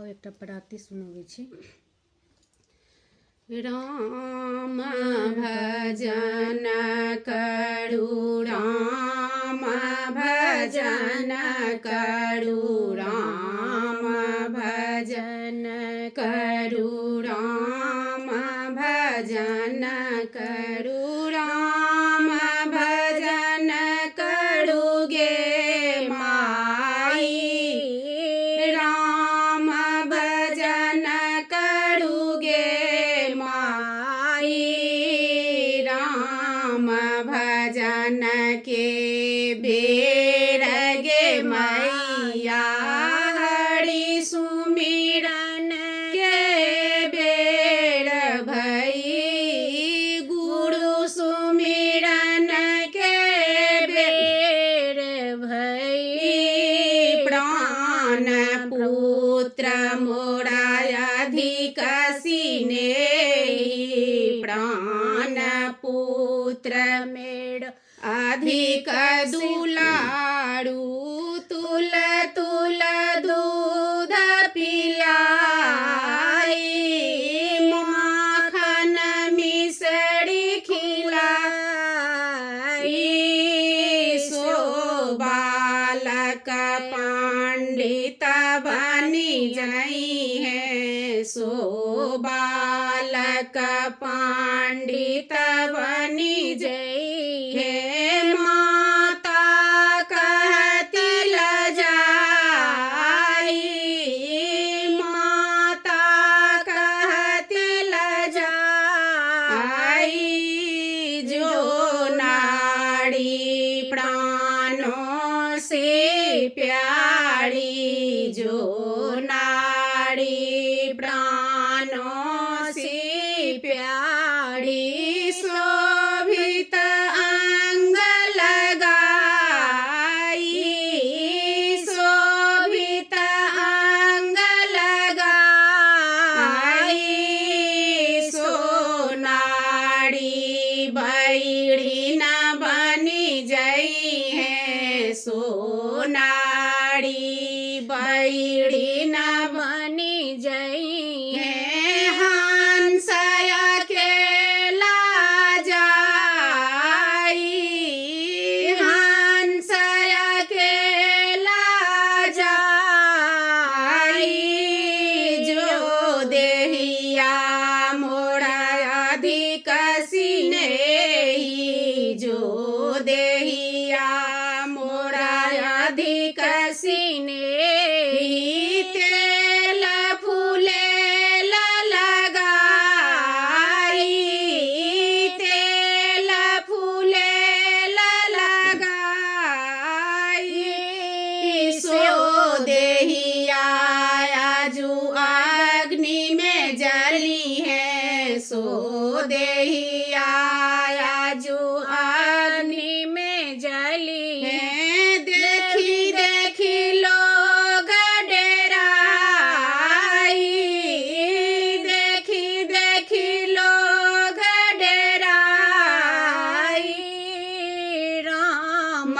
एक पढ़ाती सुनबे छी। राम भजन करू, राम भजन करू, राम भजन करू, राम भजन करू, राम भजन करू गे माई, राम भजन करू गे माई, राम भजन के बेर गे मैया, हरि सुमिरन के बेर भई, गुरु सुमिरन के बेर भई, प्राण पुत्र मोरा अधिक सिनेही, प्राण पुत्र मेड़ अधिक दुलारू, तुल तुल दूध पिलाई, माखन मिसरी खिलाई, सो बालक पंडित बनी जई है, सो बालक पंडित बनी जई है, माता कहती लजाई, माता कहती लजाई, जो नाड़ी प्राणों से प्यारी, जो नाड़ी प्राणों से प्यारी, शोभित अंग लगाई, शोभित अंग लगाई, सोनाड़ी बैड़ी न बनी जई है, सोनाड़ी बैड़ी न बनी जई है, हंस अकेला जाई, हंस अकेला जाई, जो देहिया मोरा अधिक सिनेही, जो देहिया मोरा अधिक सिनेही, तेल फूले लगाई, तेल फूले लगाई, सो देहिया आजू अग्नि में जली है, सो देहिया आजू अग्नि में जली है, देखी देखी लोग डेराई, देखी देखी लोग डेराई, राम